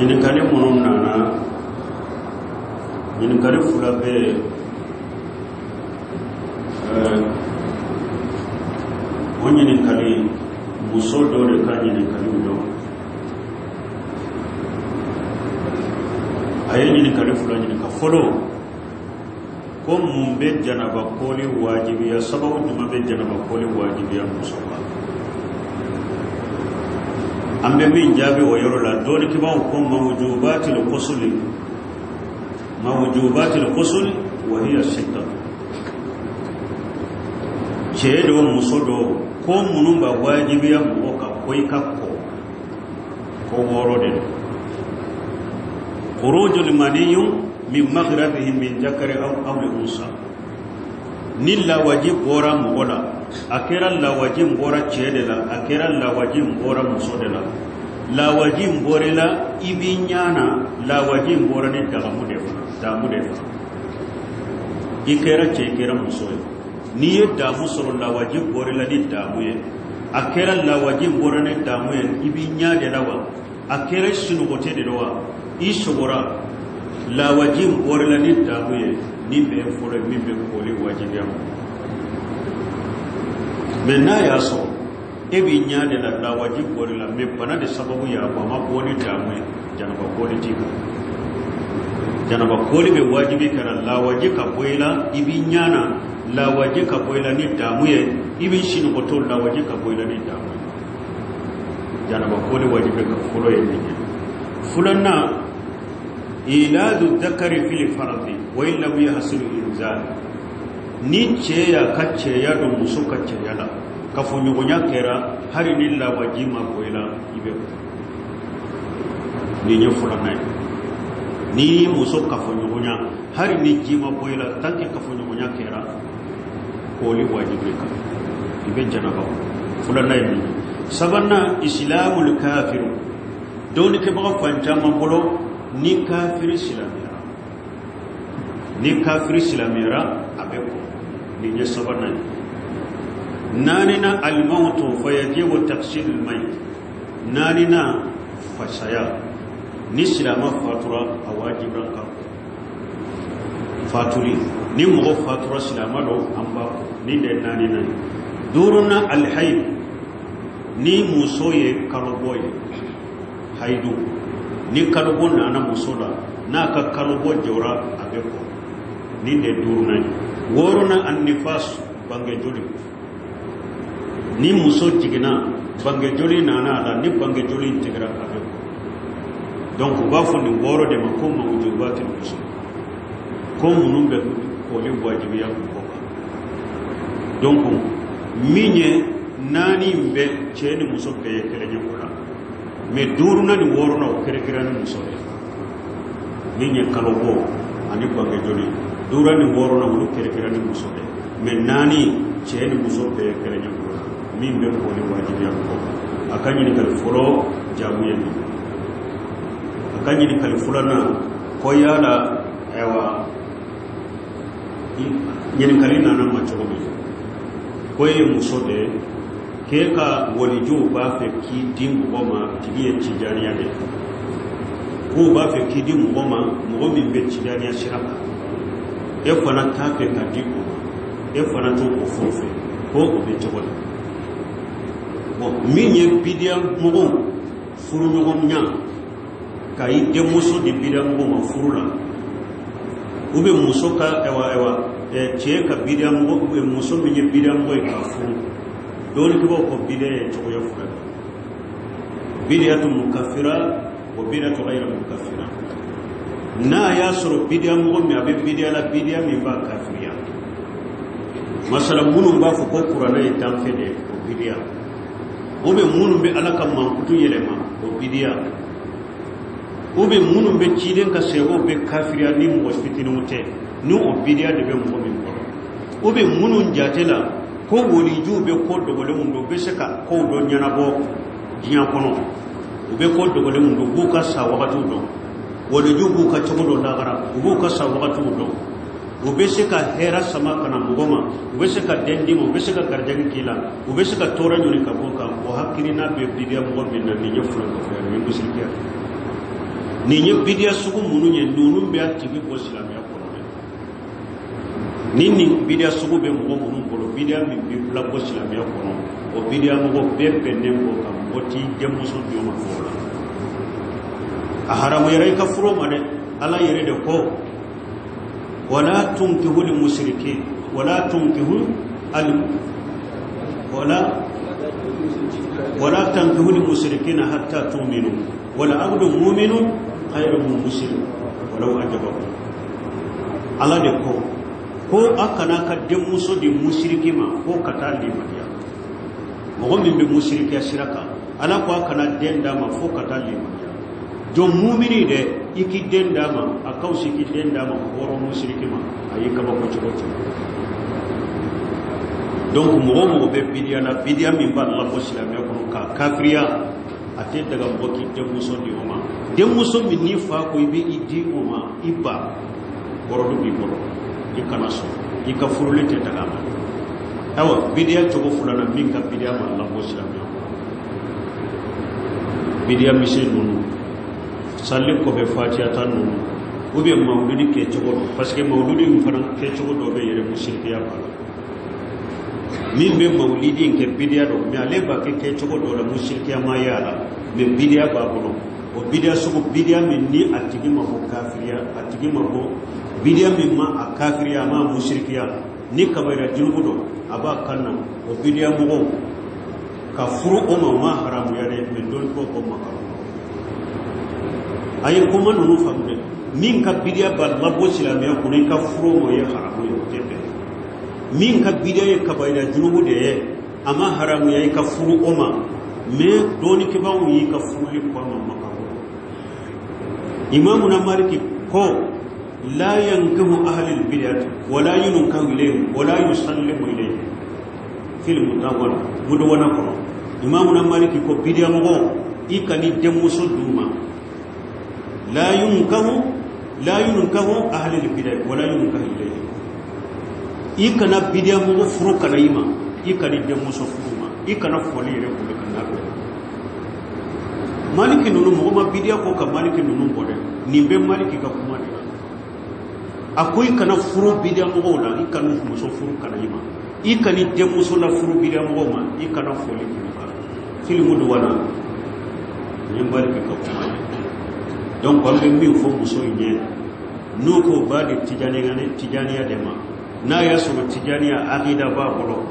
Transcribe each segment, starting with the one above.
ɲininkali minnu nana ɲininkali fila bɛ o ɲininkali muso dɔ de ka ɲininkaliw dɔn a ye ɲininkali fila ɲininka fɔlɔ ko mun bɛ janaba kɔli wajibiya sababu jumɛn bɛ janaba kɔli wajibiya muso ma an bɛ min jaabi o yɔrɔ la dɔɔni kibaw ko mawjubatil ghusl wa hiya sitta cɛ dɔ muso dɔ ko minnu bɛ wajibiya mɔgɔ kan ko i ka ko wɔɔrɔ de don khurujul maniyyu min maghrabihi min dhakari aw unsa ni lawaji bɔra mɔgɔ la a kɛra lawaji bɔra cɛ de la a kɛra lawaji bɔra muso de la lawaji bɔrela i b'i ɲana lawaji bɔra ni damu de fa i kɛra cɛ i kɛra muso ye n'i ye damu sɔrɔ lawaji bɔrela ni damu ye a kɛra lawaji bɔra ni damu ye i b'i ɲa de la wa a kɛra sunɔgɔtɛ de la wa i sɔgɔra lawaji bɔrela ni damu ye ni bɛ fɔlɔ min bɛ kɔli wajibiya mɛ n'a y'a sɔrɔ e b'i ɲa de la lawaji bɔri la mɛ bana de sababu y'a bɔ a ma bɔ ni damu ye janaba kɔli t'i kan janaba kɔli bɛ wajibi kɛra lawaji ka bɔ i la i b'i ɲana lawaji ka bɔ i la ni damu ye i b'i sinɔgɔtɔ lawaji ka bɔ i la ni damu ye janaba kɔli wajibi ka fɔlɔ ye nin ye filanan iladu dakari fili faradi wa in lam yahsul inzal ni cɛ y'a ka cɛya don muso ka cɛya la kafoɲɔgɔnya kɛra hali ni lawaji ma bɔ i la i bɛ nin ye filanan ye ni muso kafoɲɔgɔnya hali ni ji ma bɔ i la tant que kafoɲɔgɔnya kɛra kɔli wajibi kan i bɛ janaba filanan ye nin ye sabanan islamul kafiru dɔɔni kɛbaga fan caman bolo ni kafiri silamɛyara a bɛ kɔ nin ye sabanan ye naanina alimawutu fayajibu taksilul mayit naanina fasaya ni silama fatura a wajiban kan faturi ni mɔgɔ fatura silama don an b'a fɔ ni de naanina ye duuruna alhaid ni muso ye kalobɔ ye haidu ni kalobɔ nana muso la n'a ka kalobɔ jɔra a bɛ kɔ ni de duuruna ye wɔɔrɔna annifas bange joli ni muso jiginna bange joli nana a la ni bange joli tigɛra a bɛ kɔ donc u b'a fɔ nin wɔɔrɔ de ma ko mawjubatil ghusl ko minnu bɛ kɔli wajibiya mɔgɔ kan donc min ye naani bɛ cɛ ni muso bɛɛ ye kelen ye o la mais duuruna ni wɔɔrɔna o kɛrɛkɛrɛ ni muso ye min ye kalobɔ ani bange joli duura ni wɔɔrɔna olu kɛrɛkɛrɛ ni muso ye mais naani cɛ ni muso bɛɛ ye kelen ye o la min bɛ kɔli wajibiya mɔgɔ kan a ka ɲininkali fɔlɔ jaamu ye nin a ka ɲininkali filanan ko yala ayiwa ɲininkali nana ma cogo min ko ye muso de ye k'e ka walijuw b'a fɛ k'i di mɔgɔ ma tigi ye tijaniya de k'u b'a fɛ k'i di mɔgɔ ma mɔgɔ min bɛ tijaniya sira kan e fana t'a fɛ ka di o ma e fana t'o furu fɛ ko o bɛ cogo di bon min ye bidiya mɔgɔw furu ɲɔgɔn ɲa ka i denmuso di bidiya mɔgɔw ma furu la ou bien muso ka cɛ ka bidiya mɔgɔ muso min ye bidiya mɔgɔ ye k'a furu dɔɔni kibaw ko bidiya ye cogoya fila bidiyatu mukaffira wa bidiyatu ghayra mukaffira n'a y'a sɔrɔ bidiya mɔgɔ min a bɛ bidiya la bidiya min b'a kafiriya masala minnu b'a fɔ ko kuranɛ ye danfɛ de o bidiya ou bien minnu bɛ ala ka mankutu yɛlɛma o bidiya ou bien minnu bɛ ciden ka sɛgɛw bɛ kafiriya ni mɔgɔ fitininw tɛ ni o bidiya de bɛ mɔgɔ min kɔrɔ ou bien minnu jate la ko walijuw bɛ ko dogolenw don u bɛ se ka kow dɔ ɲɛnabɔ diɲɛ kɔnɔ u bɛ ko dogolenw don u b'u ka sa wagatiw dɔn walijuw b'u ka cogo dɔ lagara u b'u ka sa wagatiw dɔn u bɛ se ka hɛrɛ sama ka na mɔgɔ ma u bɛ se ka den d'i ma u bɛ se ka garijɛgɛ k'i la u bɛ se ka tɔɔrɔ ɲini ka bɔ kan o hakilina bɛ bidiya mɔgɔ min na nin ye fila kɔfɛ ni misirikiya ni nye bidia sugu munu nye nunu be atigi ko silamia ko ni bidia sugu be mo munu ko bidia mi bi la ko silamia ko o bidia mo be penne ko kam boti demuso bi ma ko la a haramu yare ka furo ma de ala yare de ko wala tunkihu lil mushrikeen wala tunkihu al ولا تنكحوا المشركين حتى تؤمنوا ولا عبد مؤمن خير من مشرك ولو أعجبكم ala de ko akana ka demuso di mushriki ma ko kata limaniya mo min be mushriki ashiraka ala ko akana denda ma fo kata limaniya jo mu'mini de iki denda ma akausi ki denda ma horo mushriki ma ayi ka ba ko choto donc mo be bidia na bidia min ba Allah muslim ya ko ka kafriya ate daga boki demuso di oma demuso min ni fa ko be idi oma iba boro du bi boro ikana so ika furulete daga ma awa bidia to ko fulana min ka bidia ma Allah muslim ya bidia mise nunu salli ko be fatiha tan nunu ko be mawludi ke to parce que mawludi mu fana ke to do be yere mushriki ya ba min be maulidi ke bidia do mi ale ba ke chogo do la mushriki ma yala me bidia ba bono o bidia sugo bidia min ni atigi ma ko kafiriya atigi ma ko bidia min ma akafiriya ma mushrikiya ni kabara junugo do aba kanna o bidia mo ka furu o ma haramu yare me don ko ma ka ay ko man no famde min ka bidia ba labo silamiya ko ni ka furu mo ya haramu yo tebe min ka bidaye ka bayda junubu de ama haramu yayi ka furu oma me doni ke bawu yi ka furu li ko ma ka imamu na maliki ko la yankahu ahli al-bid'ah wala yunkahu ilayhim wala yusallimu ilayhim fil mutawwal mudwana ko imamu na maliki ko bidia mo ikani demuso duma la yunkahu ahli al-bid'ah wala yunkahu ilayhim ikana bidia mo furu kana ima ikani de muso furuma ikana foli re ko kana be maliki nunu mo ma bidia ko ka maliki nunu bode nimbe maliki ka kuma de akoy kana furu bidia mo la ikana muso furu kana ima ikani de muso la furu bidia mo ma ikana foli ka filimu do wana ni maliki ka kuma donc on be mi fo muso nye nuko ba de tijani ya dema na ya so tijaniya aqida ba bolo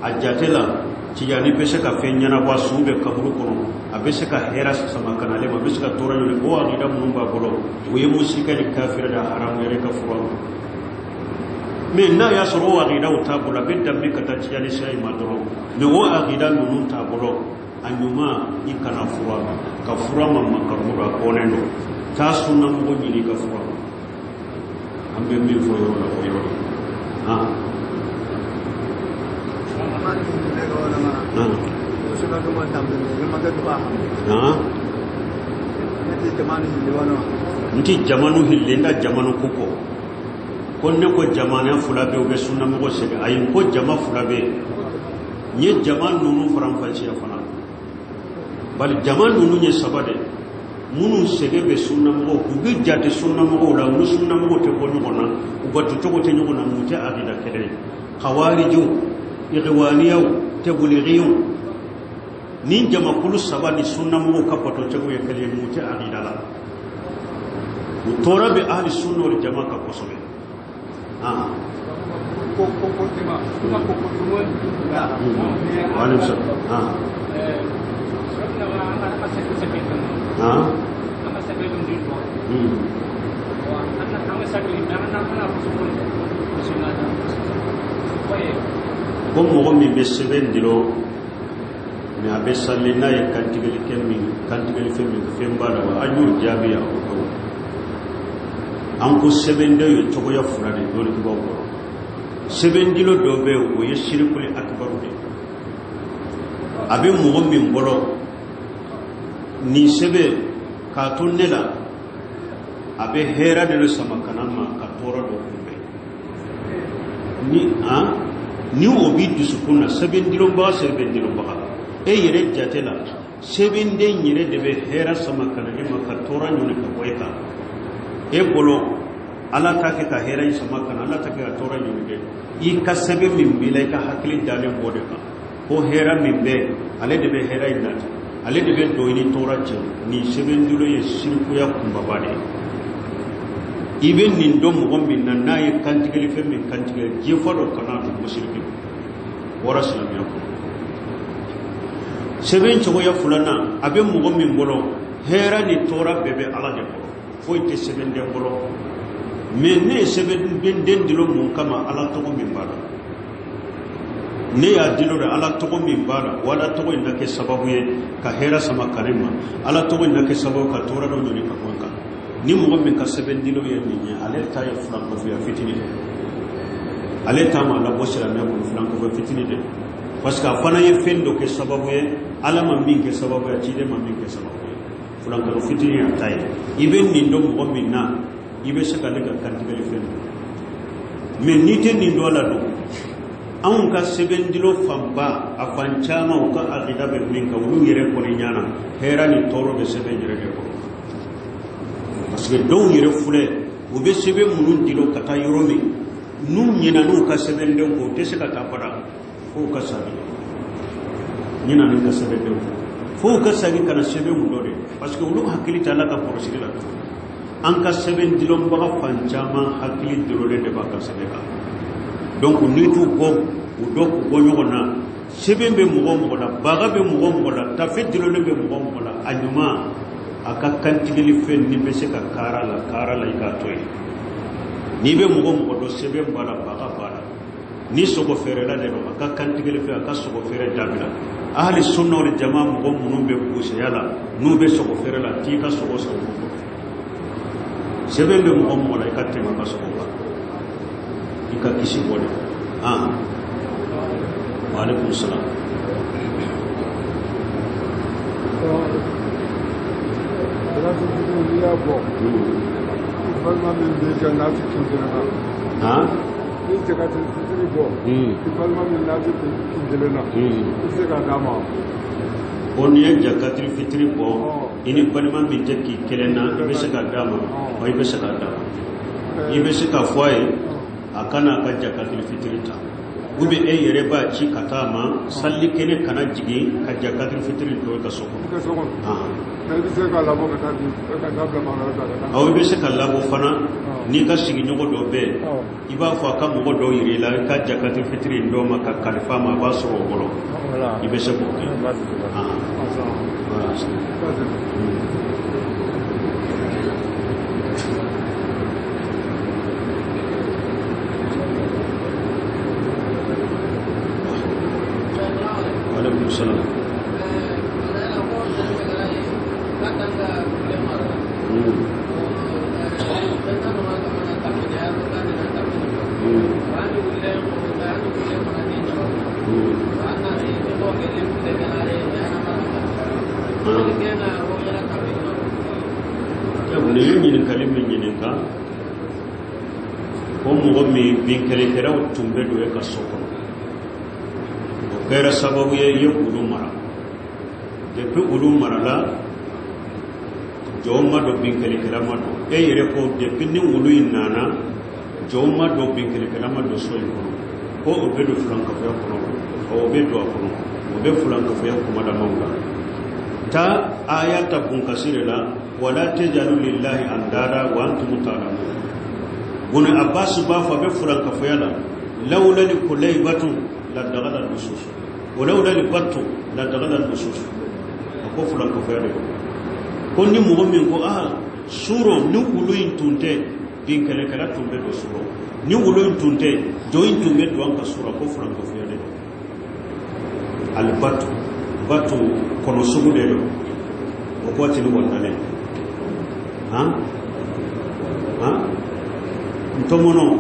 ajatela tijani be se ka fenyana ba sube kaburu kono abe se ka hera sama kanale ba be se ka torano le o aqida mun ba bolo o ye musika ni kafira da haram yare ka furo me na ya so o aqida o tabula be dambe ka ta tijani sai madro me o aqida nun tabolo anyuma ikana furo ka furo mamma karura konendo ta sunna mo ni ka furo ambe mi fo yo la fo yo nti jamanu hilenda jamanu kuko konne ko jamana fulabe o be sunna mo sebe ayin ko jama fulabe nye jaman nunu faram falsi afana bal jaman nunu nye sabade munu sege be sunna mo ko bi jate sunna mo la munu sunna mo te ko nyona ubatu to ko te nyona muta akida kede khawariju ikhwaniyu tablighiyu nin jama kulu sabani sunna mo ka pato te ko yakale muta akida la utora be ahli sunna wal jamaa ka kosobe ko tema kuma ko tumo wala so comme mo mi be sebendiro mi abe sallina e kantigel femi fembala wa ajur jabiya ko anko sebende yo to ya fulade dole ko ko sebendilo do be o yeshirikul akbar de abe mo mi mbolo ni sebe ka tunnela abe hera de sama kanama ka tora do kumbe ni obi disukuna sebendilo ba e yere jatela sebin den yire de be hera sama kana e maka tora nyone ka boyka e bolo ala ta ke ka hera sama kana ala ta ke tora nyone de I ka sebe min bilay ka hakili dale bode ka ko hera min be ale de be hera inata ale de be do ini tora che ni seben dulo ye shirku ya kumba bade iben nin dom mo min nan nay kantigeli fe min kantigeli je fodo kana to mushriki wara salam ya ko seben chogo ya fulana abe mo min bolo hera ni tora bebe ala de ko fo ite seben de bolo men ne seben ben den dilo mun kama ala to min bada ne ya dilo da ala to min bada wala to inda ke sababu ye ka hera sama karima ala to inda ke sababu ka tora do ni ka konka ni mo min ka seben dilo ye ni ale ta ya fulan ko ya fitini de ale ta ma la bosira me ko fulan ko fitini de parce que fana ye fendo ke sababu ye ala ma min ke sababu ya ci de ma min ke sababu ye fulan ko fitini ya tay iben ni ndo mo min na ibe se ka lega kantigeli fen men ni ten ni dola do an ka sebendilo famba afanchama o ka aqida be min ka wulu yere ko ni nyana hera ni toro be sebe yere ko parce que do yere fule o be sebe munun dilo kata yoromi nun nyina nu ka sebende ko te se ka tapada ko ka sabi nyina ni ka sebende ko ka sabi kana sebe mu do de parce que wulu hakili tala ka porosiri la an ka seben dilon baga fancama hakili dilole de baka sebeka donc ni tu ko u do ko nyogona seben be mugo la baga be mugo la tafet dilole be mugo la anyuma aka kantigeli fen ni be se ka kara la ika toy ni be mugo do seben bala baga bala ni sogo fere la de aka kantigeli fe aka sogo fere dabila ahli sunna wal jamaa mugo munum be buse yala nu be sogo fere la tika sogo sawo seben be mo mo la ka tema ka soba ika kisi bode wa alaikum salam graças a Deus dia bom falma min be jana ci kindena ni ce ka ci bom falma min na ci kindena ce ka dama on ye jakatul fitri bo ini balima min tekki kelena ibe se ka dama o ibe se ka dama ibe se ka foye akana ka jakatul fitri ta ube e yere ba ci katama salli kene kana jigi ka jakatul fitri to ka soko ibe se ka labo ka dabla ma na o ibe se ka labo fana ni ka sigi nyogo do be iba fo ka mo do yire la ka jakatul fitri ndo ma ka kalfa ma ba so bolo ibe se ko Waalaikum salam. Ni kalimin yin ka ko mo mi bin kale kera tumbe do e ka soko kera sababu ye ulu mara de pe ulu mara la joma do bin kale kera ma do e yere ko de pinni ulu inana joma do bin kale kera ma do so ko o be do franka ko ko o be do ko o be franka ko ko ma da mawla ta ayata bun kasirela wala tajalu lillahi andara wa antum ta'lamun bun abbas ba fa be furan ka fayala laula li kulaybatu la dagala nusus wa laula li battu la dagala nusus ko furan ka fayala ko ni mu'min ko suro ni uluin tunte bin kala kala tumbe do suro ni uluin tunte join tumbe do an ka sura ko furan ka fayala al battu kono sugu de do ko tini wonale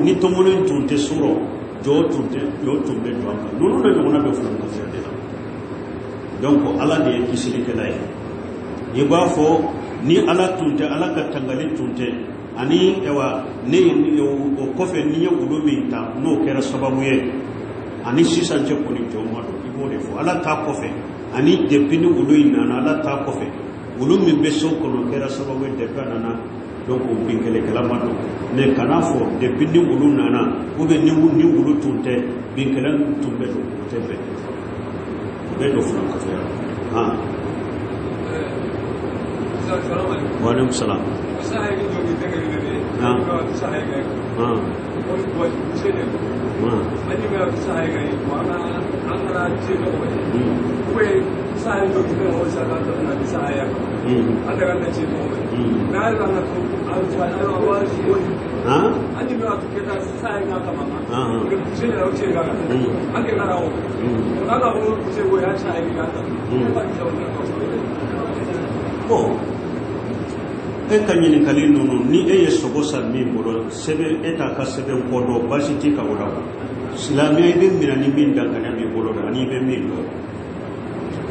ni tomono tunte suro jo tumbe do anga nono na ngona be fulan ka ferde donc ala de kisiri kedai yiba fo ni ala tunte ala ka tangale tunte ani ewa ni o kofe ni yugo minta no kera sababu ye ani sisan je ko ni jomo do ibo de fo ala ta kofe ani depini ulu inana ala ta kofe ulu min be so kono kera sababu depana na donc binkele kalama do ne kana fo depini ulu nana ube ni ulu tunte binkele tumbe do tebe be do funa ko ya ha wa alaikum salam e kanyini kali nunu ni e yesogo salmi bolo sebe eta ka sebe kodo basiti ka wala islamiyya be minani min dangana mi bolo ani be min do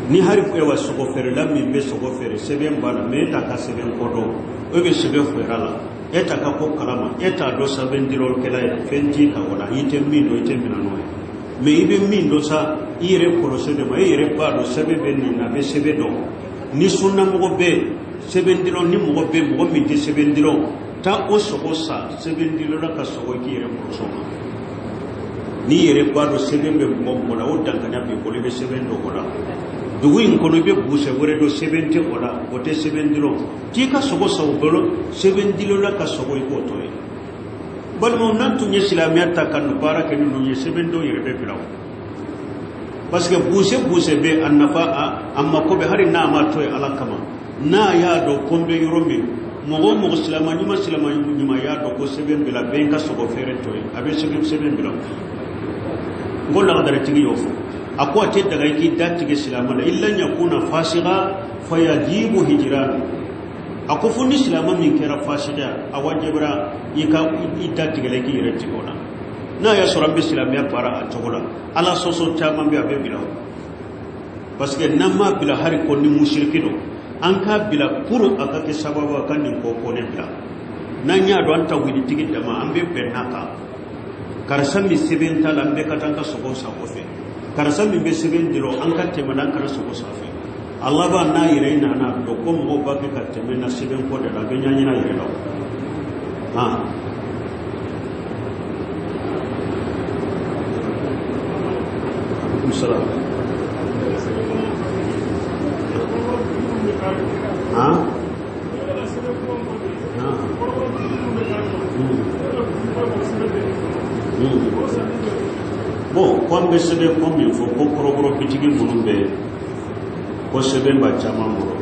ni harif e wasogo fere lam min be sogo fere sebe mbala meta ka sebe kodo o be sebe ferala eta ka ko kalama eta do saben dirol kala fenji ka wala ite min do ite minano me ibe min do sa ire procede ma ire ba do sebe be ni na be sebe do ni sunna mo be sebendiro ni mo be mo mi di sebendiro ta o sogo sa sebendiro la ka sogo ki yere mo so ni yere ba do sebembe mo mo la o danganya be ko le be sebendo ko la dugu in kono be buse wore do sebente ko la o te sebendiro ti ka sogo sa o bolo sebendiro la ka sogo ko to e bal mo nan tu ni islamiyya ta kan baraka ni no ni sebendo yere be bilaw parce que buse be annafa amma ko be hari na ma to e ala kama na ya do kombe yoromi mogo silama nyuma ya do ko seben bila ben ka sogo fere to abe seben bila ngola dara tigi yofo akwa te daga ki datige silama la illa yakuna fasiqa fayajibu hijran akufu ni silama min kera fasida awajibra ika datige la ki yireti ona na ya sorambe silama ya para atogola ala soso tama be abe bila parce que namma bila hari ko ni mushrikido an ka bila puru aka ke sababu kan nin ko ne bila nan ya do anta widi tigi dama an be benaka karsan mi seben tala be katanga sogo sa ko fe karsan mi be seben diro an ka temana kar sogo sa fe Allah ba na yire na na do ko mo ba ke ka temena seben ko da ga nyanya na yire do ha salam bon kon be sebe ko mi fo ko korogoro bitigi munumbe ko sebe ba chama muro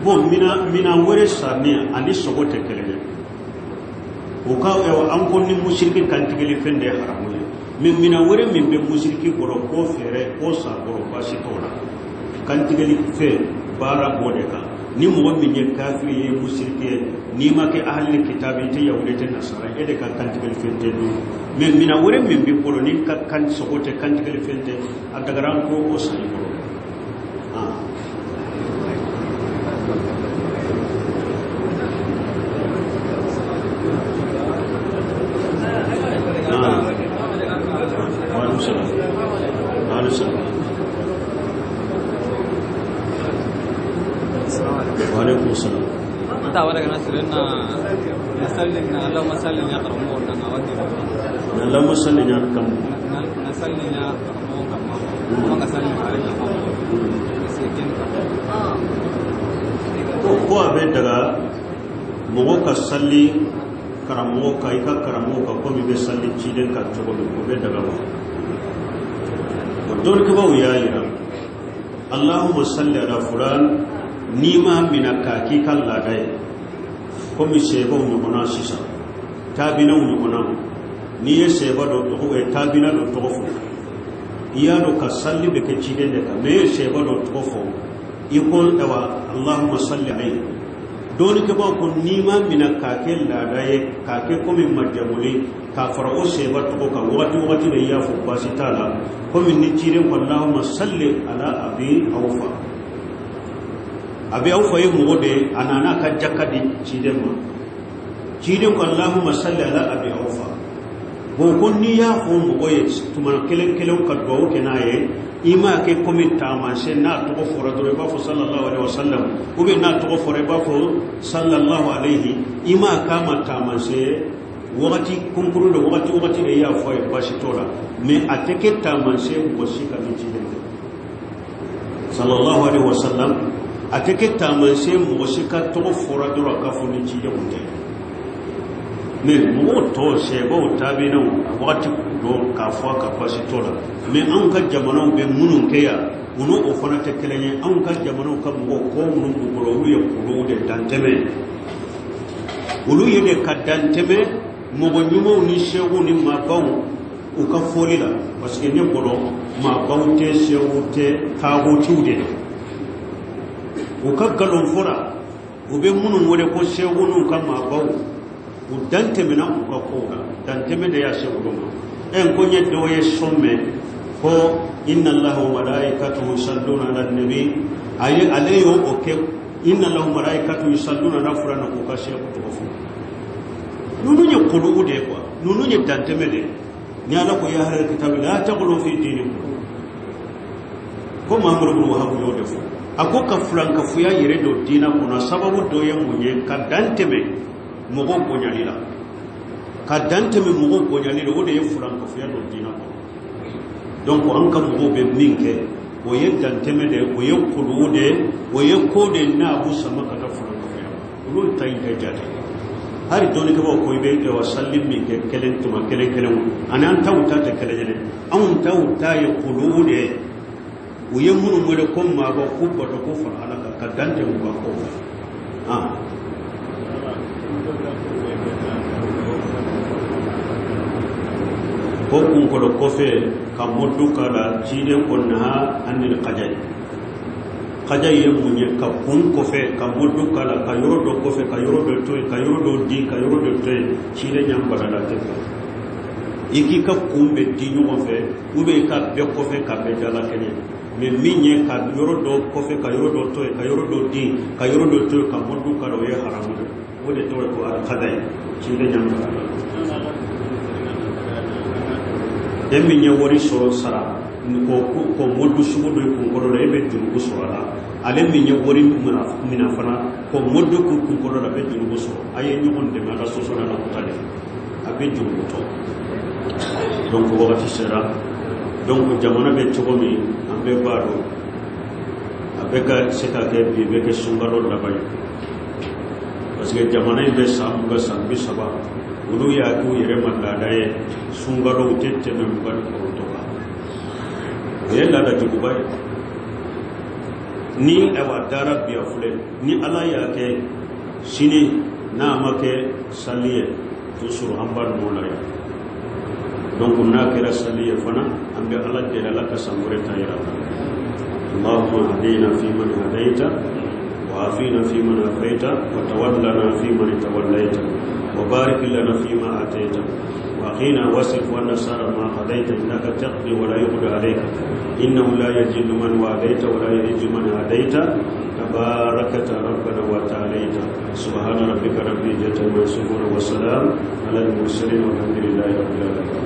bon mina wore sami ani sogote kelele o ka e an ko ni mushriki kan tigeli fende haramu mina wore min be mushriki goro ko fere ko sa goro bashi tola kan tigeli fe bara bodeka ni mo min ye kafiri ye mushrike ni ma ke ahli kitabi te yawde te nasara e de kan tigeli fende do min mina wore min be polo ni kan sogote kan tigeli fende adagaran ko o sai goro ko abe daga mogo ka salli karamo ka ika karamo ka ko be salli ciden ka to ko be daga ba don ko bawo yaira Allahumma salli ala fulan ni ma minaka ki kala dai ko mi sebo ni kona sisa tabina ni kona ni ye sebo do to e tabina do to fo iya do ka salli be ke ciden de ka me sebo do to fo ikon dawa Allahumma salli alayhi doni ke ba ko nima mina kake la daye kake ko min majamuli ka farao se ba to ka wati da ya fu basitala ko min ni cire ko Allahumma salli ala abi awfa yi mode anana ka jakadi cire ma cire ko Allahumma salli ala abi awfa konni ya fo mo ye tuma kelen ka do kenaye ima ke komita ma se na to fora do ba fo sallallahu alaihi wasallam ube na to fora ba fo sallallahu alaihi ima kama ta ma se wakati kunkuru do wakati de ya fo e bashi tola me ateke ta ma se ko shika mi ci de sallallahu alaihi wasallam ateke ta ma se mo shika to fora do ka fo ni ci de munte me mo to se bo tabi no wakati do ka fo ka bashi tola me an ka jamana be munun ke ya uno o fana te kelenye an ka jamana ka mo ko munun ko ro wi ko de danteme ulu ye de ka danteme mo go nyumo ni shewu ni mabaw o ka foli la parce que ne bolo mabaw te shewu te ka go tiude o ka galon fora o be munun wode ko shewu nun ka mabaw o danteme na o ka ko danteme de ya shewu do en ko nye do ye somme ko inna allaha wa malaikatahu yusalluna ala nabi ayi alayhi o ke inna allaha wa malaikatahu yusalluna ala furana ko kashe ko to fu nunu nye qulu de quoi nunu nye danteme de ni ala ko ya har kitab la taqulu fi dinikum ko mamru bu habu yo defu ako ka fulan ka fuya yire do dina kuna sababu do ye munye ka danteme mo go bonyalila ka danteme mo go bonyalila o de ye fulan ka fuya do dina ko donc an ka mo be minke o ye danteme de o ye qulu de o ye ko de na bu sama ka ta fulan ka fuya ulu tay de jate hari doni ko ko be ke wasallim mi ke kelen tuma kelen anan tawta ta kelen an tawta ye qulu de o ye munu mo de ko ma ba ku ko to ko fa alaka ka dante mo ba ko ko kun ko do ko fe ka moddu kala jide ko na anil qajay ye munye ka kun ko fe ka moddu kala ka yoro do ko fe ka yoro do to ka yoro do di ka yoro do te jide nyam bala da te iki ka kumbe di nyu fe ube ka be ko fe ka be dala kene me minye ka yoro do ko fe ka yoro do to ka yoro do di ka yoro do to ka moddu kala ye haramu o de to ko al qajay jide nyam bala demi nya wori soro sara ko moddu sugo do ko ko do be juru soro ale mi nya wori mina fana ko moddu ko do be juru soro aye nyugon de mala so soro na ko tale abe juru to donc wakati sera donc jamana be chogo mi ambe baro abe ka seka ke bi be ke sungaro la bay parce que jamana be sam ga sam bi saba ulu ya ku yere manda daye sungaro tette men ban ko to ka yella da jugubai ni awa darab ya fule ni ala ya ke sini na make saliye to sur ambar mola ya donc na kira saliye fana ambe ala de la ka samure tayra Allahumma hadina fi man hadaita wa afina fi man afaita wa tawallana fi man tawallaita وبارك لنا فيما آتيت وقنا واصرف عنا شر ما قضيت إنك تقضي ولا يقضى عليك إنه لا يذل من واليت ولا يعز من عاديت تباركت ربنا وتعاليت سبحان ربك رب العزة عما يصفون والسلام على المرسلين والحمد لله رب العالمين.